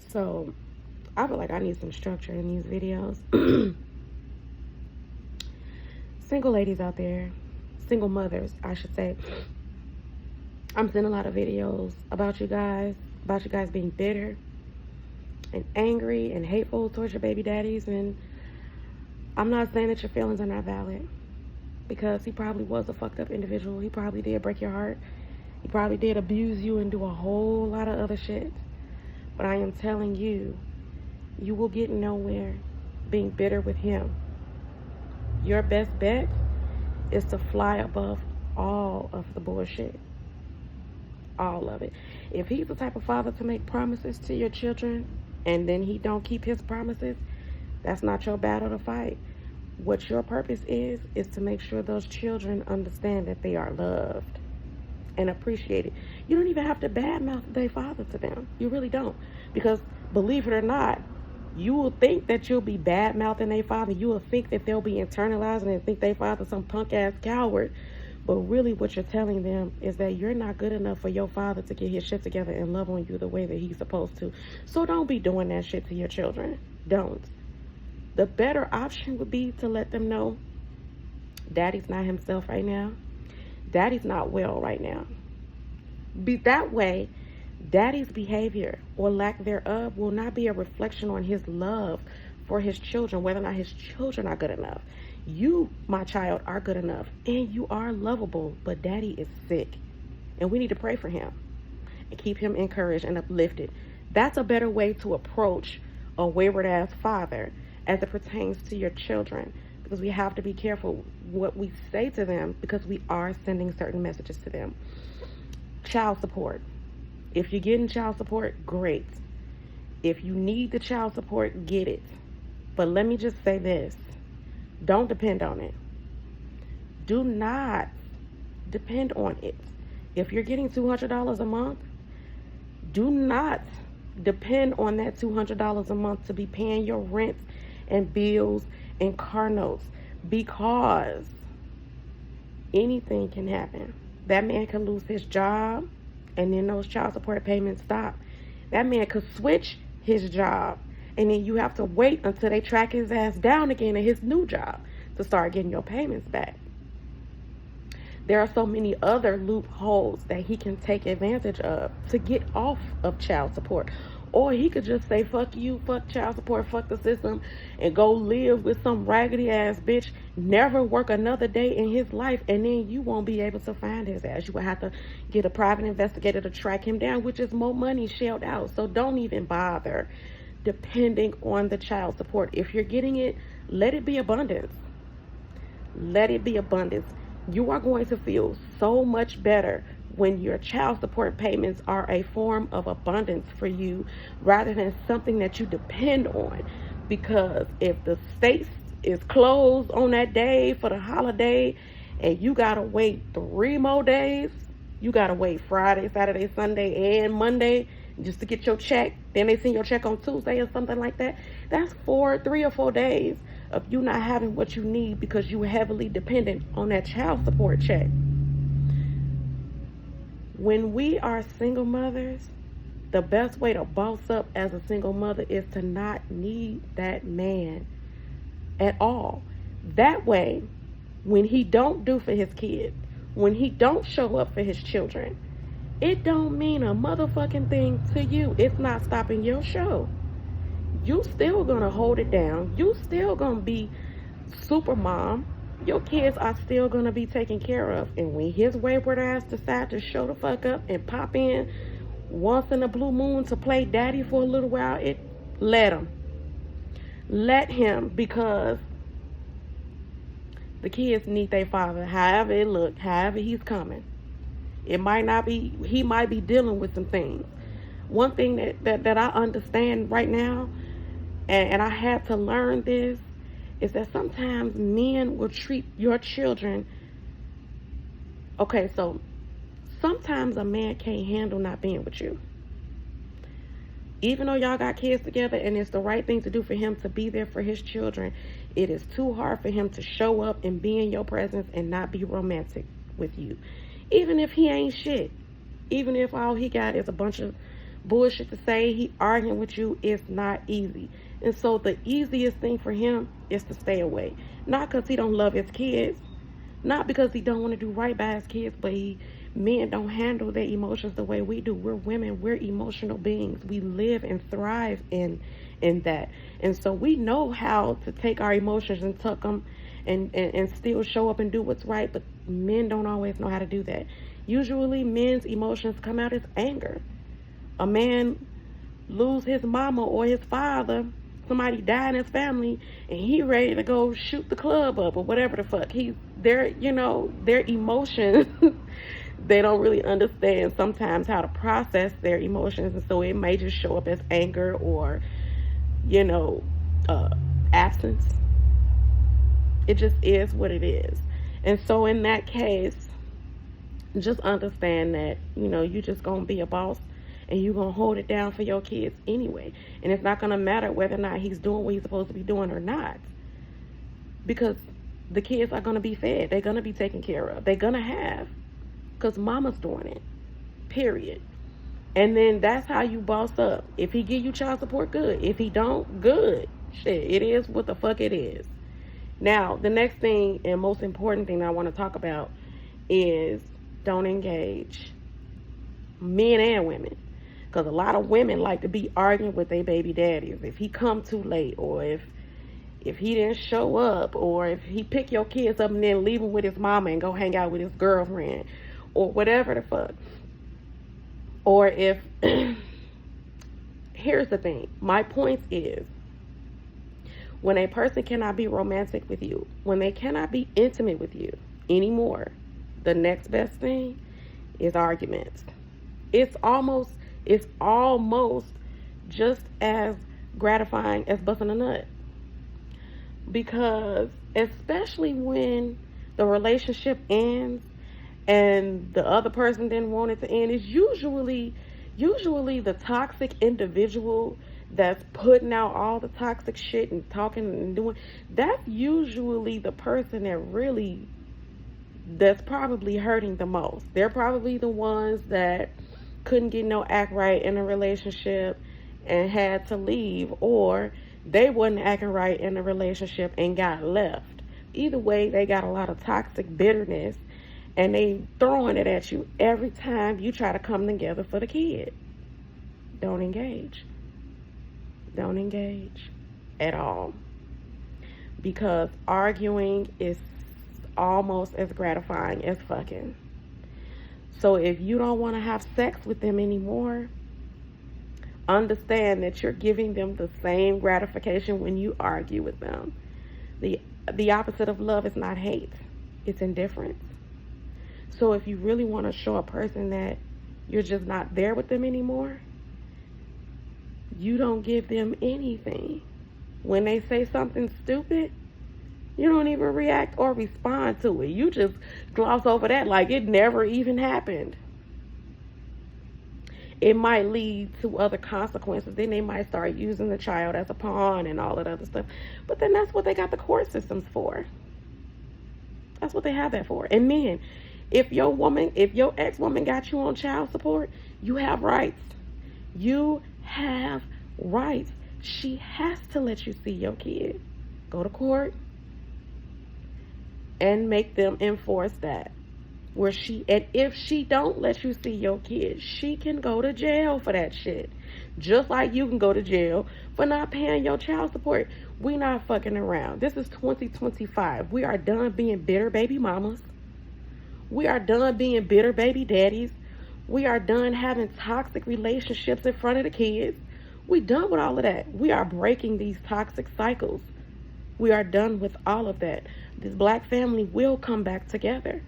So I feel like I need some structure in these videos. Single ladies out there, single mothers, I should say. I'm seeing a lot of videos about you guys being bitter and angry and hateful towards your baby daddies. And I'm not saying that your feelings are not valid, because he probably was a fucked up individual. He probably did break your heart. He probably did abuse you and do a whole lot of other shit. But I am telling you, you will get nowhere being bitter with him. Your best bet is to fly above all of the bullshit. All of it. If he's the type of father to make promises to your children and then he don't keep his promises, that's not your battle to fight. What your purpose is to make sure those children understand that they are loved and appreciated. You don't even have to badmouth their father to them. You really don't. Because believe it or not, you will think that you'll be bad-mouthing their father. You will think that they'll be internalizing and think their father's some punk-ass coward. But really what you're telling them is that you're not good enough for your father to get his shit together and love on you the way that he's supposed to. So don't be doing that shit to your children. Don't. The better option would be to let them know daddy's not himself right now. Daddy's not well right now. Be that way. Daddy's behavior or lack thereof will not be a reflection on his love for his children, whether or not his children are good enough. You, my child, are good enough and you are lovable, but daddy is sick and we need to pray for him and keep him encouraged and uplifted. That's a better way to approach a wayward ass father as it pertains to your children, because we have to be careful what we say to them, because we are sending certain messages to them. Child support. If you're getting child support, great. If you need the child support, get it. But let me just say this. Don't depend on it. Do not depend on it. If you're getting $200 a month, do not depend on that $200 a month to be paying your rent and bills and car notes, because anything can happen. That man could lose his job, and then those child support payments stop. That man could switch his job, and then you have to wait until they track his ass down again at his new job to start getting your payments back. There are so many other loopholes that he can take advantage of to get off of child support. Or he could just say, fuck you, fuck child support, fuck the system, and go live with some raggedy ass bitch, never work another day in his life, and then you won't be able to find his ass. You will have to get a private investigator to track him down, which is more money shelled out. So don't even bother depending on the child support. If you're getting it, let it be abundance. Let it be abundance. You are going to feel so much better when your child support payments are a form of abundance for you rather than something that you depend on. Because if the state is closed on that day for the holiday and you gotta wait 3 more days, you gotta wait Friday, Saturday, Sunday, and Monday just to get your check, then they send your check on Tuesday or something like that, that's 3 or 4 days of you not having what you need because you were heavily dependent on that child support check. When we are single mothers, the best way to boss up as a single mother is to not need that man at all. That way, when he don't do for his kid, when he don't show up for his children, it don't mean a motherfucking thing to you. It's not stopping your show. You still gonna hold it down. You still gonna be super mom. Your kids are still gonna be taken care of. And when his wayward ass decide to show the fuck up and pop in once in a blue moon to play daddy for a little while, let him. Let him, because the kids need their father. However it look, however he's coming. It might not be, he might be dealing with some things. One thing that I understand right now, and I had to learn this, is that sometimes men will treat your children. Okay, so sometimes a man can't handle not being with you. Even though y'all got kids together and it's the right thing to do for him to be there for his children, it is too hard for him to show up and be in your presence and not be romantic with you. Even if he ain't shit. Even if all he got is a bunch of bullshit to say. He arguing with you is not easy. And so the easiest thing for him is to stay away. Not because he don't love his kids, not because he don't want to do right by his kids, but men don't handle their emotions the way we do. We're women. We're emotional beings. We live and thrive in that. And so we know how to take our emotions and tuck them and still show up and do what's right. But men don't always know how to do that. Usually men's emotions come out as anger. A man lose his mama or his father, somebody die in his family, and he ready to go shoot the club up or whatever the fuck. Their emotions, they don't really understand sometimes how to process their emotions, and so it may just show up as anger or, absence. It just is what it is. And so in that case, just understand that, you just gonna be a boss and you're gonna hold it down for your kids anyway. And it's not gonna matter whether or not he's doing what he's supposed to be doing or not. Because the kids are gonna be fed. They're gonna be taken care of. They're gonna have. Because mama's doing it. Period. And then that's how you boss up. If he give you child support, good. If he don't, good. Shit, it is what the fuck it is. Now, the next thing and most important thing I want to talk about is don't engage. Men and women. Because a lot of women like to be arguing with their baby daddies. If he come too late, or if he didn't show up, or if he pick your kids up and then leave him with his mama and go hang out with his girlfriend, or whatever the fuck. Or if, here's the thing. My point is, when a person cannot be romantic with you, when they cannot be intimate with you anymore, the next best thing is arguments. It's almost just as gratifying as busting a nut. Because especially when the relationship ends and the other person didn't want it to end, is usually the toxic individual that's putting out all the toxic shit and talking and doing. That's usually the person that's probably hurting the most. They're probably the ones that couldn't get no act right in a relationship and had to leave, or they wasn't acting right in a relationship and got left. Either way, they got a lot of toxic bitterness, and they throwing it at you every time you try to come together for the kid. Don't engage. Don't engage at all. Because arguing is almost as gratifying as fucking. So if you don't want to have sex with them anymore, understand that you're giving them the same gratification when you argue with them. The opposite of love is not hate. It's indifference. So if you really want to show a person that you're just not there with them anymore, you don't give them anything. When they say something stupid, you don't even react or respond to it. You just gloss over that like it never even happened. It might lead to other consequences. Then they might start using the child as a pawn and all that other stuff. But then that's what they got the court systems for. That's what they have that for. And men, if your ex-woman got you on child support, you have rights. You have rights. She has to let you see your kid. Go to court and make them enforce that. And if she don't let you see your kid, she can go to jail for that shit. Just like you can go to jail for not paying your child support. We not fucking around. This is 2025. We are done being bitter baby mamas. We are done being bitter baby daddies. We are done having toxic relationships in front of the kids. We done with all of that. We are breaking these toxic cycles. We are done with all of that. This black family will come back together.